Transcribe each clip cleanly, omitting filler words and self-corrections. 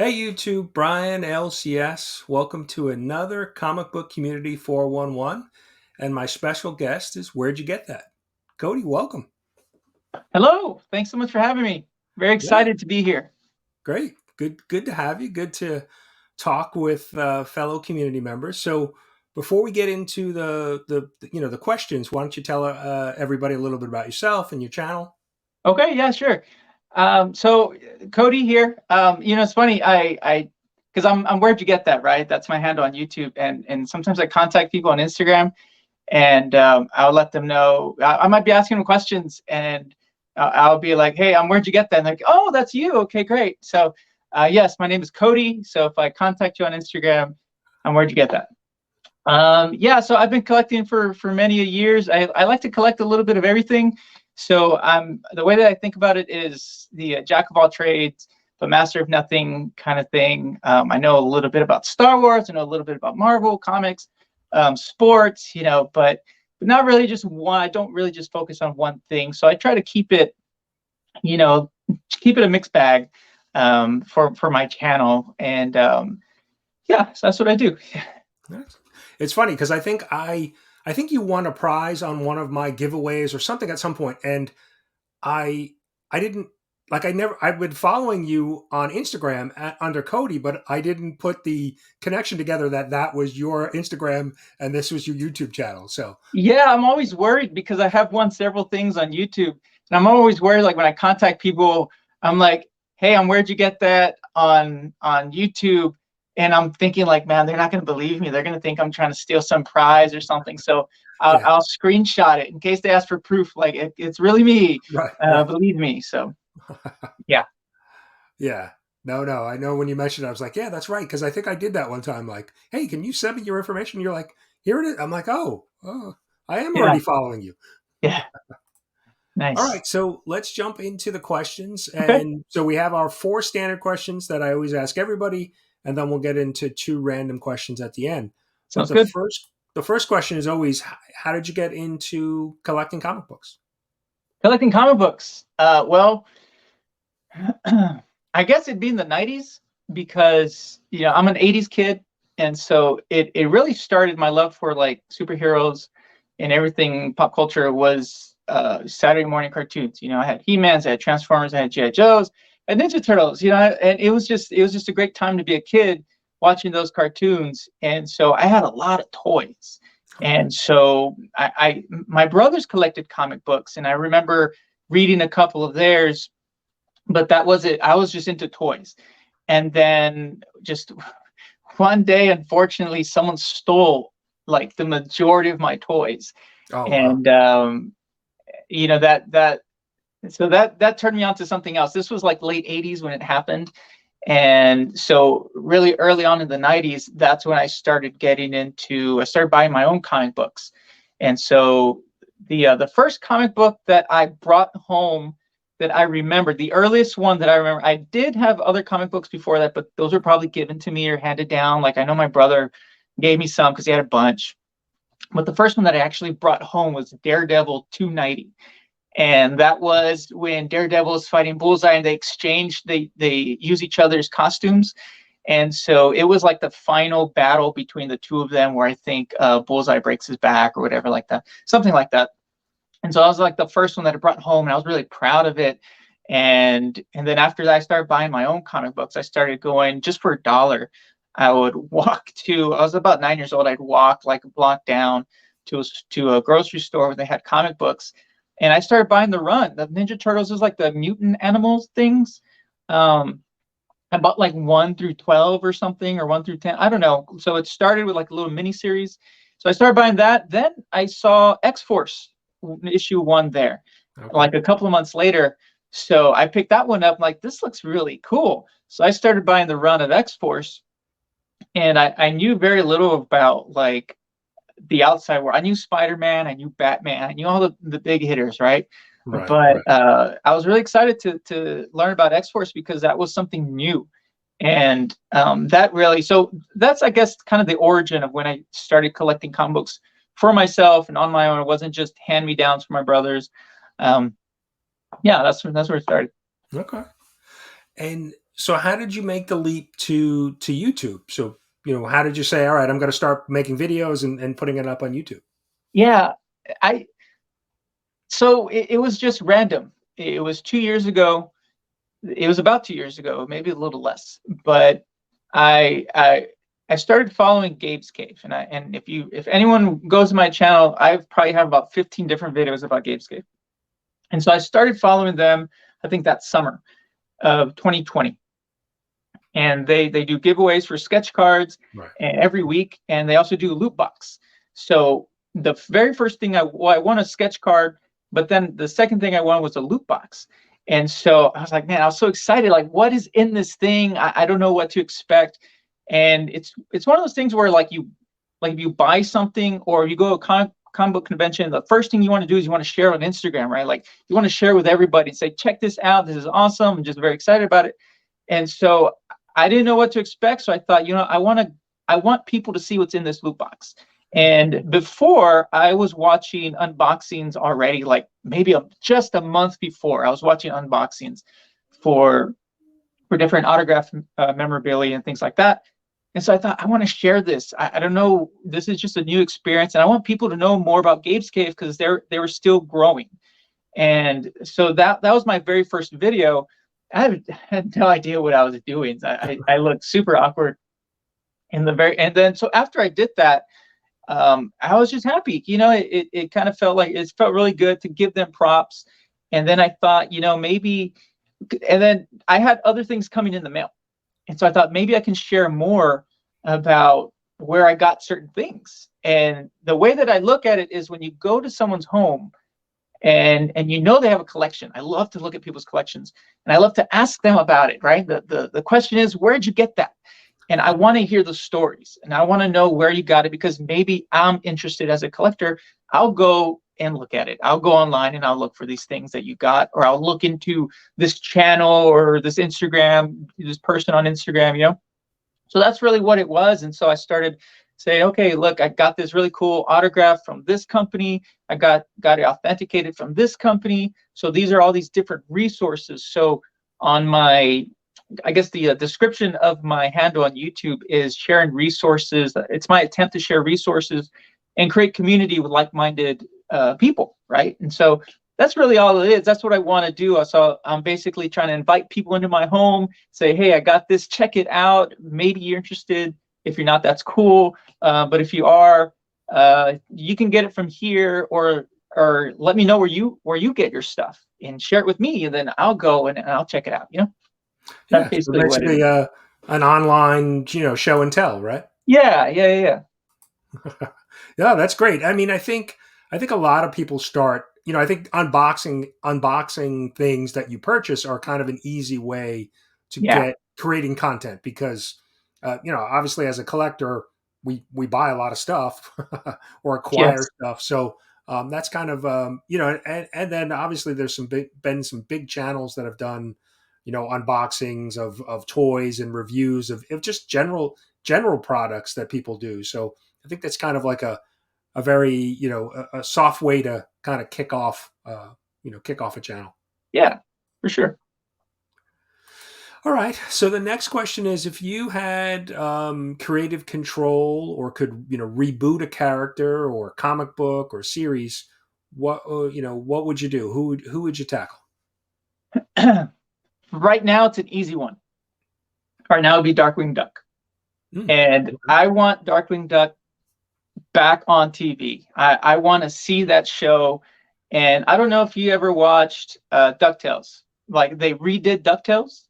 Hey YouTube, Brian LCS. Welcome to another Comic Book Community 411. And my special guest is Where'd You Get That? Cody, welcome. Hello. Thanks so much for having me. Very Yeah, excited to be here. great. Good to have you. Good to talk with fellow community members. So before we get into the questions, why don't you tell everybody a little bit about yourself and your channel? Okay, yeah, sure. So Cody here. It's funny. Because I'm Where'd you get that, right? That's my handle on YouTube, and sometimes I contact people on Instagram, and I'll let them know. I might be asking them questions, and I'll be like, "Hey, Where'd you get that?" And they're like, "Oh, that's you. Okay, great." So, yes, my name is Cody. So if I contact you on Instagram, Where'd you get that? Yeah, so I've been collecting for many years. I like to collect a little bit of everything. So the way that I think about it is the jack of all trades, but master of nothing kind of thing. I know a little bit about Star Wars. I know a little bit about Marvel comics, sports, but not really just one. I don't really just focus on one thing. So I try to you know, keep it a mixed bag for my channel. And yeah, so that's what I do. Nice. It's funny because I think you won a prize on one of my giveaways or something at some point, and I I didn't I've been following you on Instagram under Cody, but I didn't put the connection together that that was your Instagram and this was your YouTube channel. So Yeah, I'm always worried because I have won several things on YouTube, and I'm always worried. Like when I contact people, I'm like, "Hey, where'd you get that on YouTube?" And I'm thinking like, "Man, they're not going to believe me. They're going to think I'm trying to steal some prize or something." So yeah, I'll screenshot it in case they ask for proof. Like it's really me. right, right, Believe me. So yeah, yeah. No, no. I know when you mentioned it, I was like, yeah, that's right, because I think I did that one time. Like, hey, can you send me your information? You're like, here it is. I'm like, oh, I am yeah, already following you. yeah. All Nice. right, so let's jump into the questions. Okay, And so we have our four standard questions that I always ask everybody, and then we'll get into two random questions at the end. But sounds good. the first question is always, how did you get into collecting comic books? Collecting comic books. Well. I guess it'd be in the 90s because I'm an 80s kid, and so it really started my love for like superheroes and everything pop culture was Saturday morning cartoons. I had He-Mans, I had Transformers, I had G.I. Joes, and Ninja Turtles, and it was just a great time to be a kid watching those cartoons. And so I had a lot of toys. Okay. And so my brothers collected comic books, and I remember reading a couple of theirs, but that was it. I was just into toys. And then just one day, unfortunately, someone stole like the majority of my toys. Oh, wow. And that turned me on to something else. This was like late 80s when it happened. And so really early on in the 90s, that's when I started buying my own comic books. And so the first comic book that I brought home that I remember, the earliest one that I remember, I did have other comic books before that, but those were probably given to me or handed down. Like I know my brother gave me some because he had a bunch. But the first one that I actually brought home was Daredevil 290. And that was when Daredevil is fighting Bullseye, and they use each other's costumes. And so it was like the final battle between the two of them, where I think Bullseye breaks his back or whatever, like that, something like that. And so I was like the first one that I brought home, and I was really proud of it. And then after that, I started buying my own comic books. I started going just for $1. I would walk to. I was about 9 years old. I'd walk like a block down to a grocery store where they had comic books, and I started buying the run. The Ninja Turtles was like the mutant animals things. Um, I bought like 1 through 12 or something, or 1 through 10. I don't know. So it started with like a little mini series. So I started buying that. Then I saw X Force issue one there, Okay. like a couple of months later. So I picked that one up. Like, this looks really cool. So I started buying the run of X Force, and I knew very little about like the outside world. I knew Spider-Man, I knew Batman, I knew all the big hitters, right? Right, But right. I was really excited to learn about X Force because that was something new. And that's, I guess, kind of the origin of when I started collecting comic books for myself and on my own. It wasn't just hand me downs from my brothers. Yeah, that's where it started. Okay. And So how did you make the leap to YouTube? So, how did you say, all right, I'm going to start making videos and putting it up on YouTube? Yeah, I so it was just random. It was 2 years ago. It was about 2 years ago, maybe a little less. But I I I started following Gabe's Cave, and if anyone goes to my channel, I probably have about 15 different videos about Gabe's Cave. And so I started following them, I think that summer of 2020. And they do giveaways for sketch cards Right. every week, and they also do a loot box. So the very first thing I won a sketch card, but then the second thing I won was a loot box. And so I was like, man, I was so excited. Like, what is in this thing? I don't know what to expect. And it's one of those things where like if you buy something or you go to a comic book convention, the first thing you want to do is you want to share on Instagram, right? Like you want to share with everybody and say, check this out. This is awesome. I'm just very excited about it. And so I didn't know what to expect. So I thought, I want people to see what's in this loot box. And before, I was watching unboxings already, like maybe just a month before, I was watching unboxings for different autograph memorabilia and things like that. And so I thought, I want to share this. I don't know, this is just a new experience, and I want people to know more about Gabe's Cave because they were still growing. And so that was my very first video. Had no idea what I was doing. I looked super awkward and then so after I did that, I was just happy. It kind of felt like it felt really good to give them props. And then I thought, maybe, and then I had other things coming in the mail. And so I thought maybe I can share more about where I got certain things. And the way that I look at it is when you go to someone's home and they have a collection. I love to look at people's collections and I love to ask them about it, right? The question is, where'd you get that? And I want to hear the stories and I want to know where you got it because maybe I'm interested as a collector. I'll go and look at it. I'll go online and I'll look for these things that you got, or I'll look into this channel or this Instagram, this person on Instagram. So that's really what it was. And so I started saying, okay, look, I got this really cool autograph from this company. I got it authenticated from this company. So these are all these different resources. So on my, I guess the description of my handle on YouTube is sharing resources. It's my attempt to share resources and create community with like-minded people, right? And so that's really all it is. That's what I want to do. So I'm basically trying to invite people into my home, say, hey, I got this, check it out. Maybe you're interested. If you're not, that's cool. But if you are, you can get it from here, or let me know where you get your stuff and share it with me, and then I'll go and I'll check it out. That's Yeah. So basically what it basically, is. an online, show and tell, right? Yeah, yeah, yeah, yeah. Yeah, that's great. I mean, I think a lot of people start. I think unboxing things that you purchase are kind of an easy way to Yeah. get creating content because, obviously as a collector, we buy a lot of stuff or acquire Yes. stuff. So that's kind of and then obviously there's been some big channels that have done unboxings of toys and reviews of just general products that people do. So I think that's kind of like a very a soft way to kind of kick off a channel. Yeah, for sure. All right. So the next question is, if you had creative control or could reboot a character or comic book or series, what would you do? Who would you tackle? Right now, it's an easy one. Right now, it'd be Darkwing Duck. Mm, And okay. I want Darkwing Duck back on TV. I want to see that show. And I don't know if you ever watched DuckTales. Like they redid DuckTales,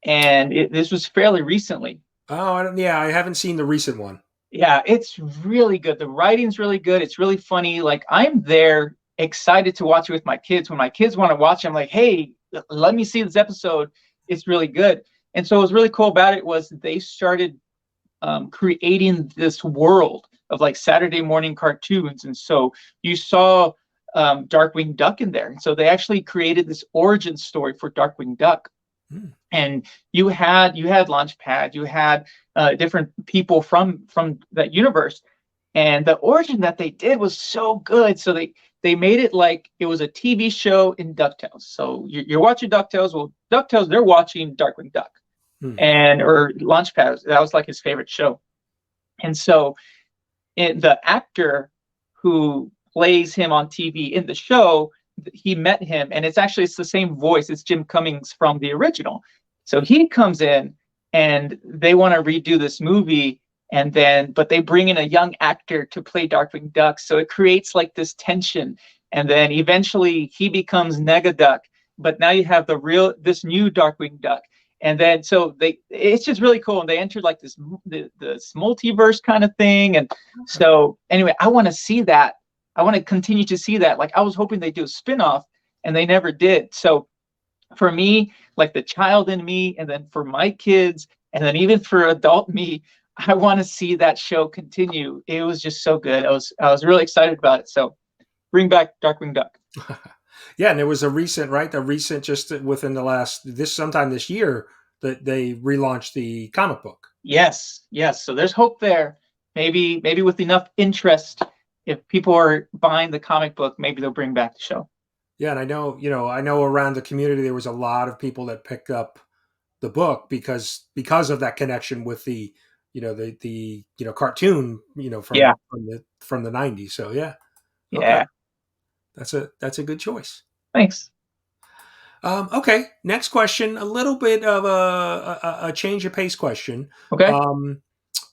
and this was fairly recently. Oh, I don't. Yeah, I haven't seen the recent one. Yeah, it's really good. The writing's really good. It's really funny. Like I'm there excited to watch it with my kids. When my kids want to watch, I'm like, hey, let me see this episode. It's really good. And so what was really cool about it was they started creating this world of like Saturday morning cartoons. And so you saw Darkwing Duck in there. And so they actually created this origin story for Darkwing Duck. Mm, And you had Launchpad, you had different people from that universe, and the origin that they did was so good. So they made it like it was a TV show in DuckTales. So you're watching DuckTales. Well, DuckTales, they're watching Darkwing Duck. Hmm. and or Launchpad. That was like his favorite show. And so the actor who plays him on TV in the show, he met him, and it's the same voice. It's Jim Cummings from the original. So he comes in, and they want to redo this movie, but they bring in a young actor to play Darkwing Duck. So it creates like this tension, and then eventually he becomes Negaduck. But now you have this new Darkwing Duck, and then so it's just really cool, and they entered like this multiverse kind of thing. And so anyway, I want to see that. I want to continue to see that. Like, I was hoping they do a spin-off, and they never did. So for me, like the child in me, and then for my kids, and then even for adult me, I want to see that show continue. It was just so good. I was really excited about it. So bring back Darkwing Duck. Yeah, and there was the recent just within the last sometime this year that they relaunched the comic book. Yes, yes. So there's hope there. Maybe with enough interest, if people are buying the comic book, maybe they'll bring back the show. Yeah, and I know around the community there was a lot of people that picked up the book because of that connection with the cartoon, Yeah, from the 90s. So yeah, okay, yeah. that's a good choice. Thanks. Okay, next question. A little bit of a change of pace question. Okay. Um,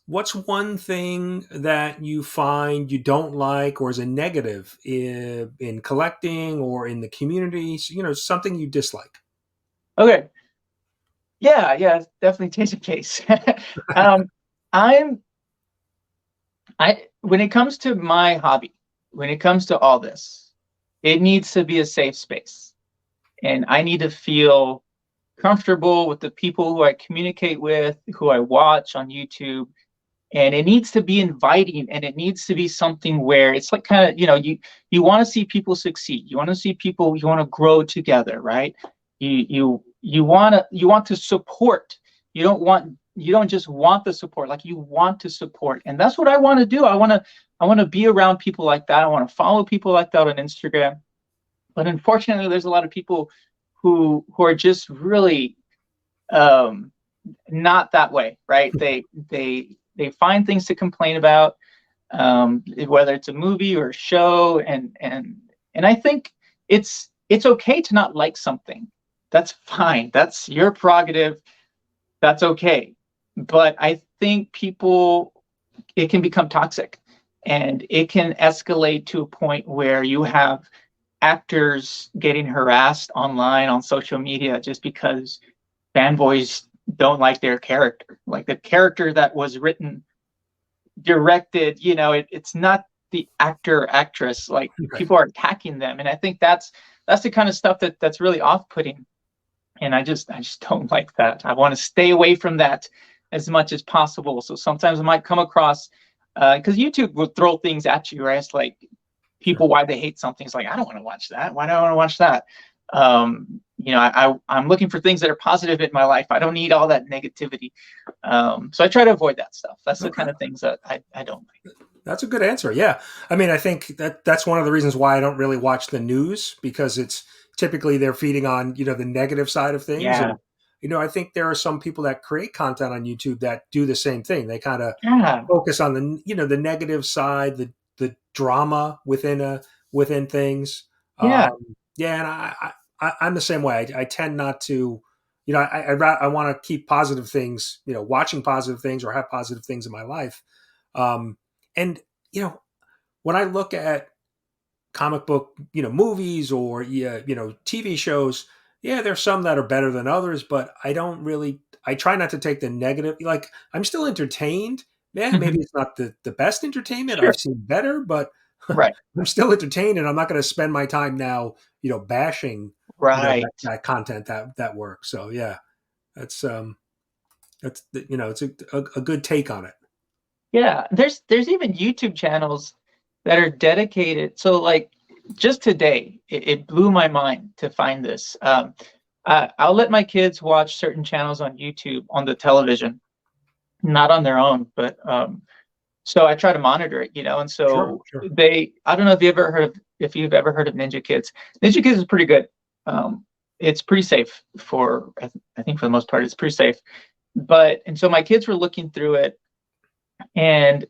what's one thing that you find you don't like or is a negative in collecting or in the community? Something you dislike. Okay. Yeah, yeah, definitely change the case. um, I'm I when it comes to my hobby, when it comes to all this, it needs to be a safe space. And I need to feel comfortable with the people who I communicate with, who I watch on YouTube. And it needs to be inviting, and it needs to be something where it's like kind of, you want to see people succeed. You want to see people, you want to grow together, right? You want to support. You don't just want the support, like you want to support. And that's what I want to do. I want to be around people like that. I want to follow people like that on Instagram. But unfortunately, there's a lot of people who are just really not that way, right? They find things to complain about, whether it's a movie or a show, and I think it's okay to not like something. That's fine. That's your prerogative. That's okay. But I think it can become toxic, and it can escalate to a point where you have actors getting harassed online on social media just because fanboys don't like their character, like the character that was written, directed. It's not the actor or actress. Like, Right. people are attacking them, and I think that's the kind of stuff that's really off-putting. And I just don't like that. I want to stay away from that as much as possible. So sometimes I might come across, because YouTube will throw things at you, right? It's like, Sure. people, why they hate something. It's like, I don't want to watch that. Why do I want to watch that? I'm looking for things that are positive in my life. I don't need all that negativity. So I try to avoid that stuff. That's the Okay. kind of things that I don't like. That's a good answer. Yeah. I mean, I think that's one of the reasons why I don't really watch the news, because it's typically they're feeding on, the negative side of things. Yeah. And, I think there are some people that create content on YouTube that do the same thing. They kind of Yeah. focus on the negative side, the drama within things. Yeah. Yeah. And I'm the same way. I tend not to, I want to keep positive things, watching positive things or have positive things in my life. Um, and when I look at comic book, movies or TV shows, yeah, there's some that are better than others, but I don't really. I try not to take the negative. Like, I'm still entertained. Yeah, maybe Mhm. it's not the best entertainment. Sure. I've seen better, but Right. I'm still entertained, and I'm not going to spend my time now, bashing, Right. that content that works. So yeah, that's it's a good take on it. Yeah. There's even YouTube channels that are dedicated. So, like, just today, it blew my mind to find this. I'll let my kids watch certain channels on YouTube on the television, not on their own, but so I try to monitor it, and Sure, so sure. I don't know if you've ever heard of Ninja Kids. Ninja Kids is pretty good. It's pretty safe I think for the most part, it's pretty safe. and so my kids were looking through it, and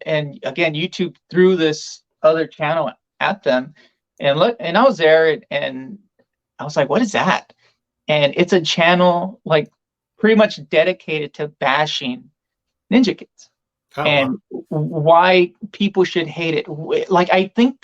and again, YouTube threw this other channel at them, and look, and I was there, and I was like, what is that? And it's a channel like pretty much dedicated to bashing Ninja Kids Oh wow. and why people should hate it. Like I think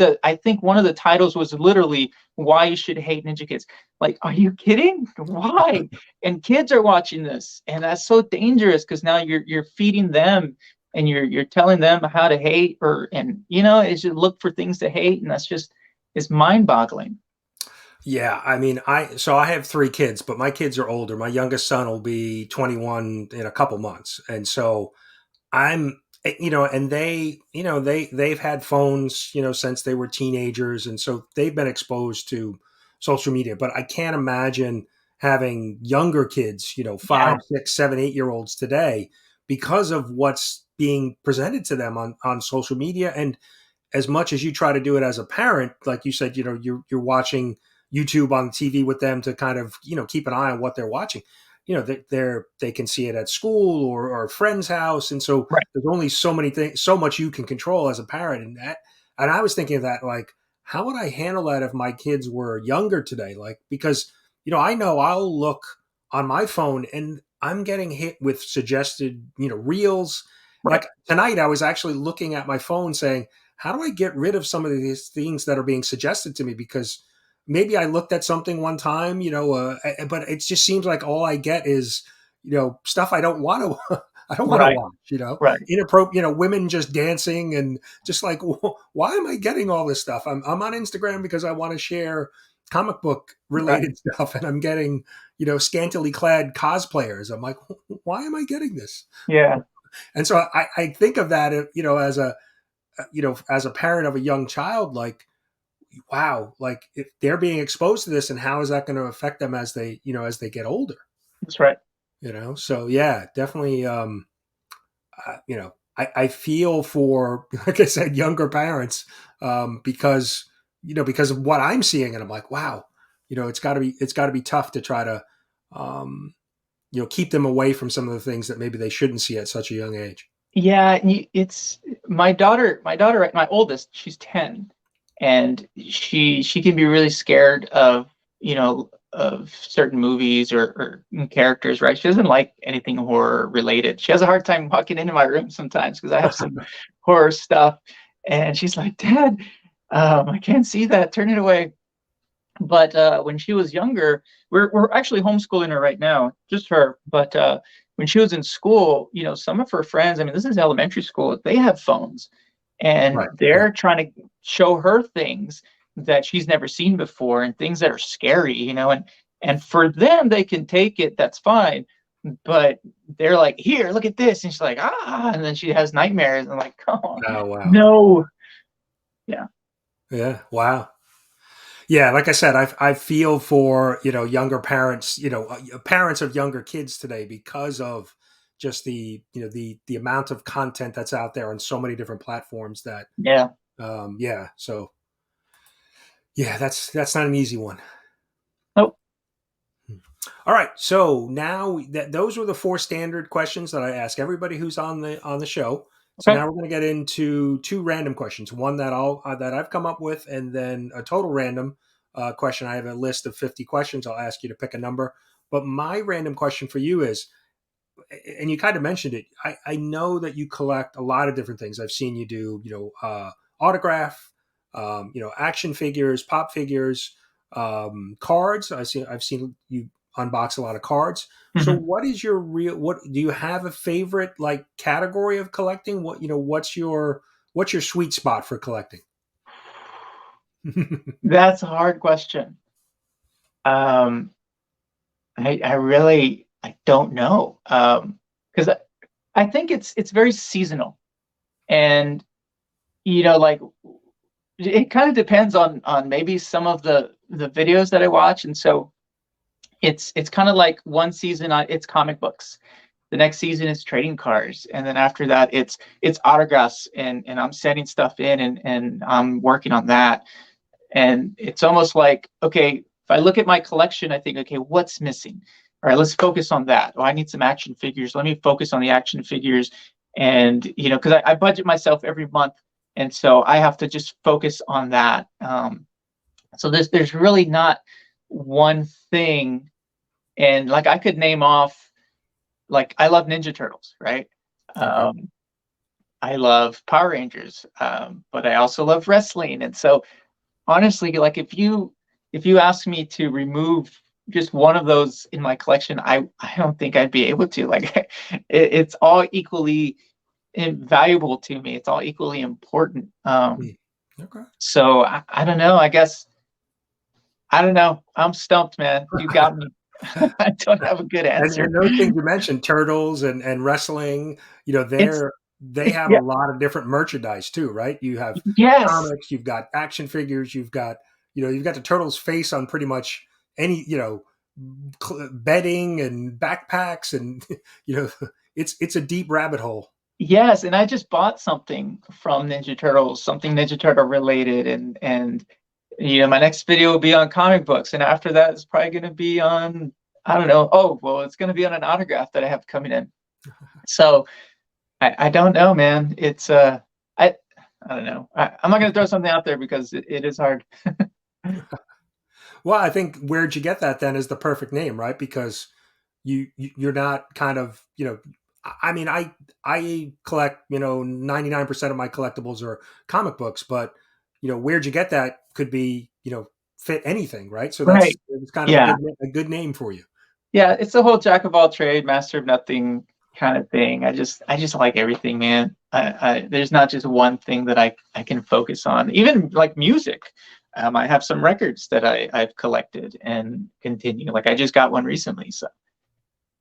one of the titles was literally why you should hate Ninja Kids. Like, are you kidding? Why? And kids are watching this, and that's so dangerous because now you're feeding them and you're telling them how to hate, or and it's just look for things to hate, and that's just it's mind-boggling. Yeah, I mean, I have three kids, but my kids are older. My youngest son will be 21 in a couple months, and so I'm, and they've had phones, since they were teenagers, and so they've been exposed to social media. But I can't imagine having younger kids, Yeah, 5, 6, 7, 8-year-olds today because of what's being presented to them on social media. And as much as you try to do it as a parent, like you said, you're watching YouTube on the TV with them to kind of keep an eye on what they're watching. They can see it at school or a friend's house, and so right, there's only so many things, so much you can control as a parent. And I was thinking of that, like, how would I handle that if my kids were younger today? Like, because I know I'll look on my phone and I'm getting hit with suggested reels. right, Like tonight, I was actually looking at my phone saying, how do I get rid of some of these things that are being suggested to me? Because maybe I looked at something one time, but it just seems like all I get is, stuff I don't want to, I don't want to right, watch, right, inappropriate, women just dancing and just like, why am I getting all this stuff? I'm on Instagram because I want to share comic book right. related stuff, and I'm getting, scantily clad cosplayers. I'm like, why am I getting this? Yeah, And so I think of that, as a parent of a young child, like, wow, like if they're being exposed to this, and how is that going to affect them as they get older? that's right. So yeah, definitely. I feel for, like I said, younger parents, because because of what I'm seeing, and I'm like, wow, it's got to be tough to try to um, keep them away from some of the things that maybe they shouldn't see at such a young age. Yeah, it's my daughter. My oldest, she's 10, and she can be really scared of of certain movies or characters. Right? She doesn't like anything horror related. She has a hard time walking into my room sometimes because I have some horror stuff, and she's like, "Dad, I can't see that. Turn it away." But when she was younger, we're actually homeschooling her right now, just her. But when she was in school, some of her friends, I mean, this is elementary school, they have phones, and Right. Yeah. they're trying to show her things that she's never seen before and things that are scary, and for them, they can take it, that's fine. But they're like, here, look at this. And she's like, ah, and then she has nightmares. And I'm like, come on, Oh wow. no. Yeah, Yeah. Wow. Yeah, like I said, I feel for younger parents, parents of younger kids today, because of just the amount of content that's out there on so many different platforms that yeah. yeah. So yeah, that's not an easy one. Nope. All right, so now that those were the four standard questions that I ask everybody who's on the show. So Okay. now we're going to get into two random questions. One that I've come up with, and then a total random question. I have a list of 50 questions. I'll ask you to pick a number. But my random question for you is, and you kind of mentioned it. I know that you collect a lot of different things. I've seen you do, autograph, action figures, pop figures, cards. I've seen you unbox a lot of cards. So Mhm. what is your real, what do you have a favorite like category of collecting? What's your sweet spot for collecting? That's a hard question. Um, I really I don't know. Because I think it's very seasonal, and like it kind of depends on maybe some of the videos that I watch, and so it's kind of like one season it's comic books, the next season is trading cards, and then after that it's autographs, and I'm setting stuff in, and I'm working on that. And it's almost like, okay, if I look at my collection, I think, okay, what's missing? all right, let's focus on that. Oh, I need some action figures. Let me focus on the action figures. And, because I budget myself every month. And so I have to just focus on that. So there's really not one thing. And like I could name off, like I love Ninja Turtles, right? Okay. I love Power Rangers, but I also love wrestling. And so honestly, like if you ask me to remove just one of those in my collection, I don't think I'd be able to. Like it's all equally invaluable to me. It's all equally important. Hmm. Okay. So I don't know. I guess I don't know. I'm stumped, man. You got me. I don't have a good answer. And those things you mentioned, turtles and wrestling, It's they have a yeah, lot of different merchandise too, right? You have yes, comics, you've got action figures, you've got the turtle's face on pretty much any, bedding and backpacks, and it's a deep rabbit hole. yes. And I just bought something from Ninja Turtles, something Ninja Turtle related, and my next video will be on comic books, and after that, it's probably going to be on, I don't know. Oh, well, it's going to be on an autograph that I have coming in. So I don't know, man. It's I I don't know. I'm not going to throw something out there because it is hard. Well, I think where'd you get that then is the perfect name, right? Because you're not kind of, I mean, I collect, 99% of my collectibles are comic books, but where'd you get that could be, fit anything, right? So Right. it's kind of Yeah. a good name for you. Yeah. It's the whole jack of all trade, master of nothing kind of thing. I just like everything, man. There's not just one thing that I can focus on. Even like music. I have some records that I've collected and continue. Like I just got one recently. So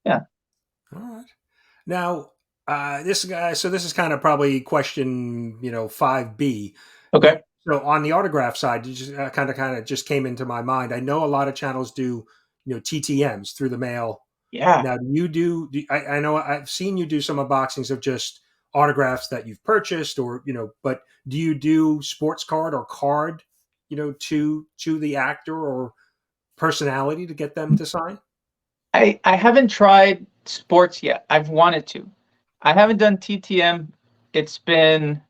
yeah. All right. Now, this guy, so this is kind of probably question, 5B. You, Okay. so on the autograph side, you just kind of just came into my mind. I know a lot of channels do, TTMs through the mail. Yeah. Now, I know I've seen you do some unboxings of just autographs that you've purchased, or but do you do sports card or card, to the actor or personality to get them to sign? I haven't tried sports yet. I've wanted to. I haven't done TTM. It's been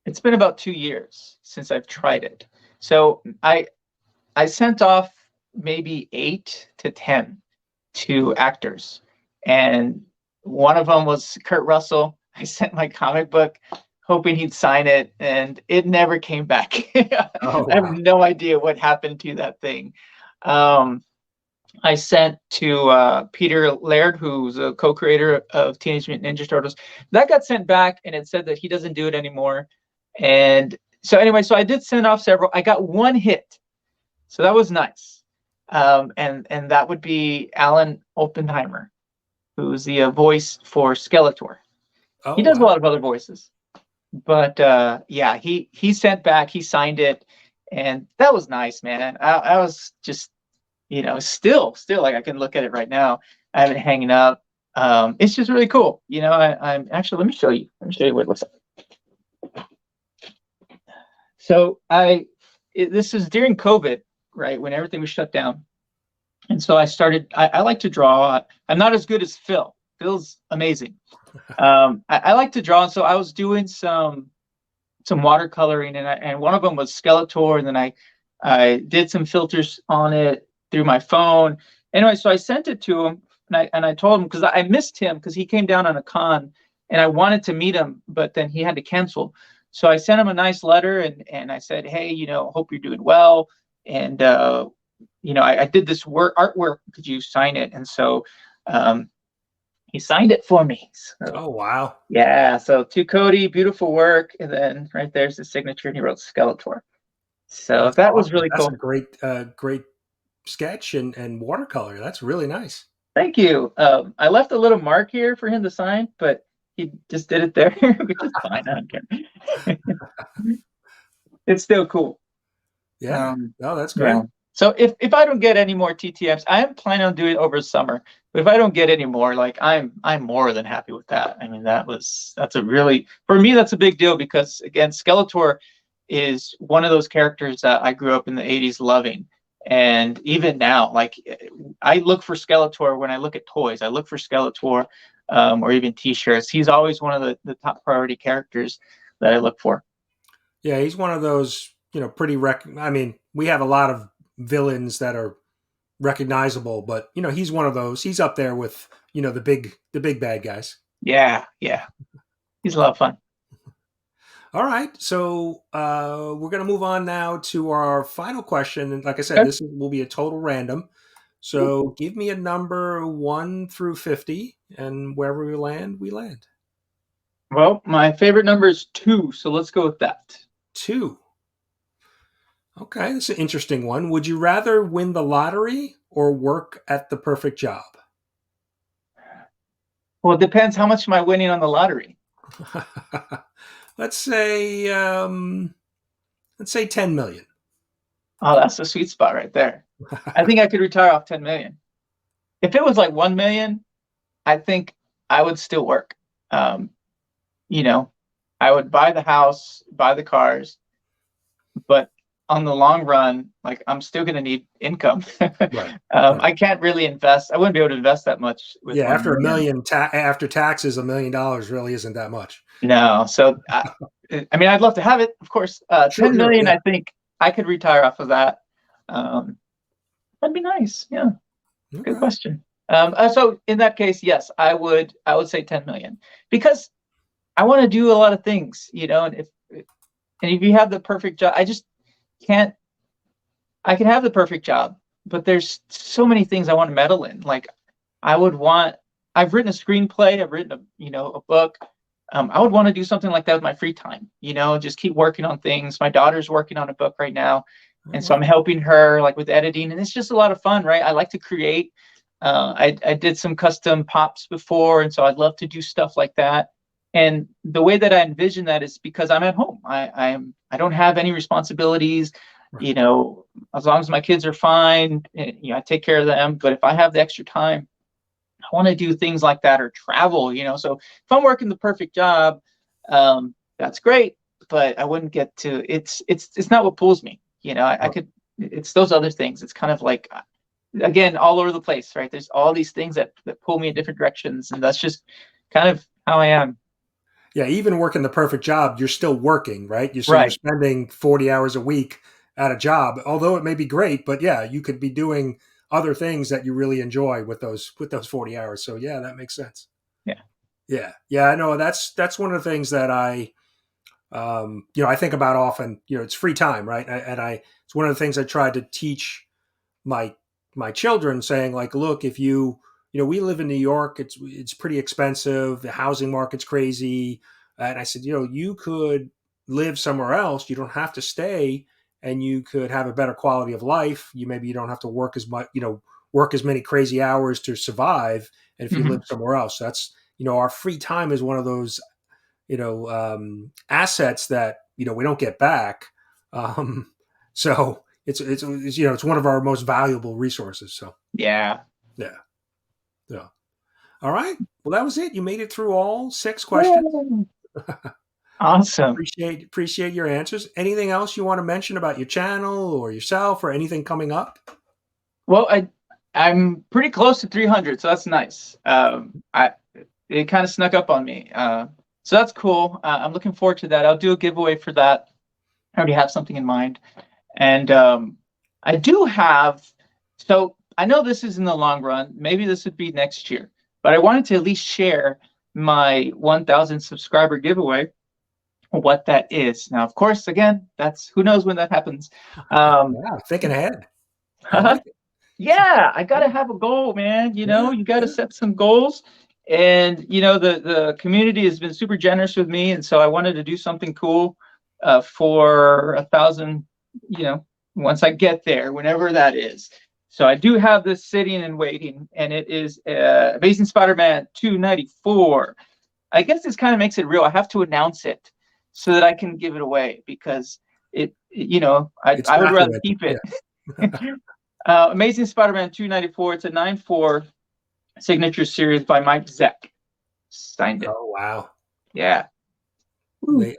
it's been about 2 years since I've tried it. So I sent off maybe 8 to 10 to actors, and one of them was Kurt Russell. I sent my comic book hoping he'd sign it, and it never came back. I Oh have wow. no idea what happened to that thing. Um, I sent to Peter Laird, who's a co-creator of Teenage Mutant Ninja Turtles. That got sent back, and it said that he doesn't do it anymore. And so anyway, so I did send off several. I got one hit, so that was nice. And that would be Alan Oppenheimer, who's the voice for Skeletor. He Oh does a wow. lot of other voices, but yeah, he sent back, he signed it, and that was nice, man. I was just still like I can look at it right now. I have it hanging up. It's just really cool. I'm actually, let me show you. Let me show you what it looks like. So this is during COVID, right, when everything was shut down. And so I like to draw. I'm not as good as Phil. Phil's amazing. I like to draw. And so I was doing some watercoloring, and one of them was Skeletor, and then I did some filters on it through my phone. Anyway, so I sent it to him, and I told him, because I missed him because he came down on a con, and I wanted to meet him, but then he had to cancel. So I sent him a nice letter, and I said, hey, hope you're doing well, and I did this artwork. Could you sign it? And so um, he signed it for me. So Oh wow. yeah, so to Cody, beautiful work, and then right there's the signature, and he wrote Skeletor. So That's that was awesome. really That's a cool. great sketch and watercolor. That's really nice. Thank you. I left a little mark here for him to sign, but he just did it there, which is fine. I don't care. It's still cool. Yeah. Um, No, that's yeah. great. So if I don't get any more TTMs, I am planning on doing it over summer. But if I don't get any more, like I'm more than happy with that. I mean, that's a really, for me, that's a big deal because again, Skeletor is one of those characters that I grew up in the 80s loving. And even now, like I look for Skeletor when I look at toys. I look for Skeletor, or even T-shirts. He's always one of the top priority characters that I look for. Yeah, he's one of those, pretty I mean, we have a lot of villains that are recognizable, but he's one of those. He's up there with, the big bad guys. Yeah, yeah, he's a lot of fun. All right, so we're gonna move on now to our final question. And like I said, Okay. this will be a total random. So give me a number 1 through 50, and wherever we land, we land. Well, my favorite number is two, so let's go with that. 2. Okay, that's an interesting one. Would you rather win the lottery or work at the perfect job? Well, it depends how much am I winning on the lottery. let's say um, let's say 10 million. Oh, that's the sweet spot right there. I think I could retire off 10 million. If it was like 1 million, I think I would still work. Um, you know, I would buy the house, buy the cars, but on the long run, like I'm still going to need income. Right. Right. I can't really invest. I wouldn't be able to invest that much with Yeah, 1 after a million. million after taxes, $1 million really isn't that much. No. So, I mean, I'd love to have it, of course. Sure, 10 sure, million, yeah. I think I could retire off of that. Um, that'd be nice. Yeah. Good Okay. question. So in that case, yes, I would say 10 million because I want to do a lot of things, and if you have the perfect job, I just can't. I can have the perfect job, but there's so many things I want to meddle in. Like I would want. I've written a screenplay. I've written a book. I would want to do something like that with my free time. Just keep working on things. My daughter's working on a book right now, Oh, and so I'm wow. helping her like with editing, and it's just a lot of fun, right? I like to create. I did some custom pops before, and so I'd love to do stuff like that. And the way that I envision that is because I'm at home. I don't have any responsibilities. Right. You know, as long as my kids are fine, I take care of them. But if I have the extra time, I want to do things like that or travel. So if I'm working the perfect job, that's great. But I wouldn't get to it's not what pulls me. I Right. could. It's those other things. It's kind of like again all over the place, right? There's all these things that pull me in different directions, and that's just kind of how I am. Yeah, even working the perfect job, you're still working, right? So you're Right. spending 40 hours a week at a job, although it may be great, but yeah, you could be doing other things that you really enjoy with those 40 hours. So yeah, that makes sense. Yeah. Yeah. Yeah, I know that's one of the things that I think about often. It's free time, right? It's one of the things I tried to teach my my children, saying like, look, if we live in New York, it's pretty expensive, the housing market's crazy, and I said, you could live somewhere else, you don't have to stay, and you could have a better quality of life. You don't have to work as much, work as many crazy hours to survive. And if you live Hmm. somewhere else, that's our free time is one of those assets that we don't get back. Um, so it's one of our most valuable resources. So Yeah. yeah, yeah. All right. Well, that was it. You made it through all 6 questions. Yay. Awesome. Appreciate your answers. Anything else you want to mention about your channel or yourself or anything coming up? Well, I'm pretty close to 300, so that's nice. I It kind of snuck up on me, so that's cool. I'm looking forward to that. I'll do a giveaway for that. I already have something in mind, and I do have. So I know this is in the long run. Maybe this would be next year, but I wanted to at least share my 1,000 subscriber giveaway. What that is now, of course, again, that's who knows when that happens. Um, Yeah, thinking ahead. I like it. Yeah, I Yeah, gotta have a goal, man. yeah, You gotta yeah. set some goals. And the community has been super generous with me, and so I wanted to do something cool for 1,000. You know, once I get there, whenever that is. So I do have this sitting and waiting, and it is Amazing Spider-Man 294. I guess this kind of makes it real. I have to announce it so that I can give it away because It's I would rather documented. keep Yeah. it. Amazing Spider-Man 294. It's a 9/4 signature series by Mike Zeck. Signed it. Oh wow. Yeah. Woo.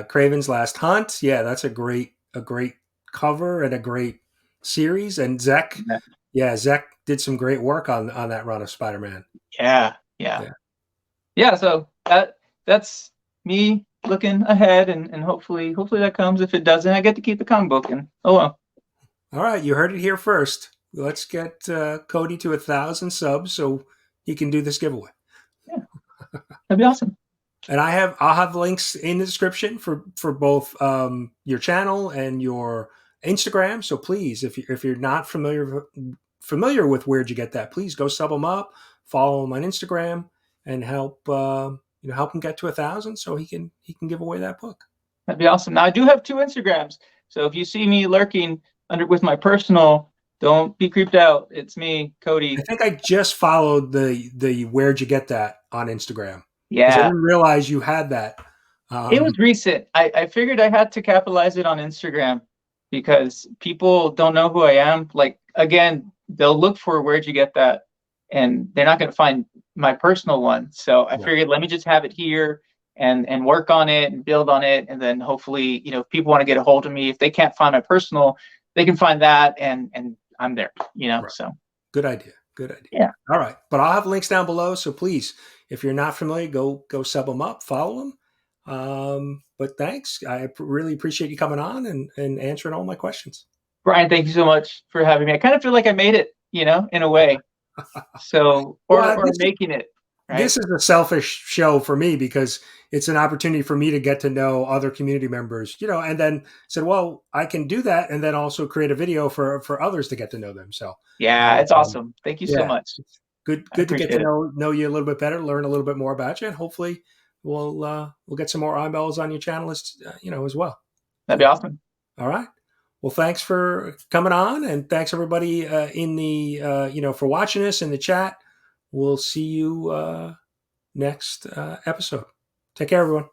Craven's Last Hunt. Yeah, that's a great cover and a great series, and Zach did some great work on that run of Spider-Man. Yeah, yeah, Yeah. yeah. So that's me looking ahead, and hopefully that comes. If it doesn't, I get to keep the comic book, and oh well. All right, you heard it here first. Let's get Cody to 1,000 subs so he can do this giveaway. Yeah, that'd be awesome. And I'll have links in the description for both your channel and your Instagram. So please, if you're not familiar with Where'd You Get That, please go sub them up, follow him on Instagram, and help him get to 1,000 so he can give away that book. That'd be awesome. Now I do have two Instagrams, so if you see me lurking under with my personal, don't be creeped out. It's me, I Cody. think I just followed the Where'd You Get That on Instagram because I Yeah, didn't realize you had that. it Um, was recent. I figured I had to capitalize it on Instagram because people don't know who I am. Like again, they'll look for where'd you get that, and they're not going to find my personal one. So I right, figured let me just have it here and work on it and build on it, and then hopefully, if people want to get a hold of me, if they can't find my personal, they can find that, and I'm there. right. So Good idea. Good idea. yeah, All right, but I'll have links down below. So please, if you're not familiar, go sub them up, follow them. But thanks. I really appreciate you coming on and answering all my questions. Brian, thank you so much for having me. I kind of feel like I made it, in a way. So or Well, or making it right. this is a selfish show for me because it's an opportunity for me to get to know other community members, and then said, well, I can do that, and then also create a video for others to get to know them. So, Yeah, it's um, awesome. Thank you so yeah, much. I good to get appreciate to it. know you a little bit better, learn a little bit more about you, and hopefully we'll get some more eyeballs on your channel as well. That'd be So, awesome. all right. Well, thanks for coming on, and thanks everybody in the for watching us in the chat. We'll see you next episode. Take care, everyone.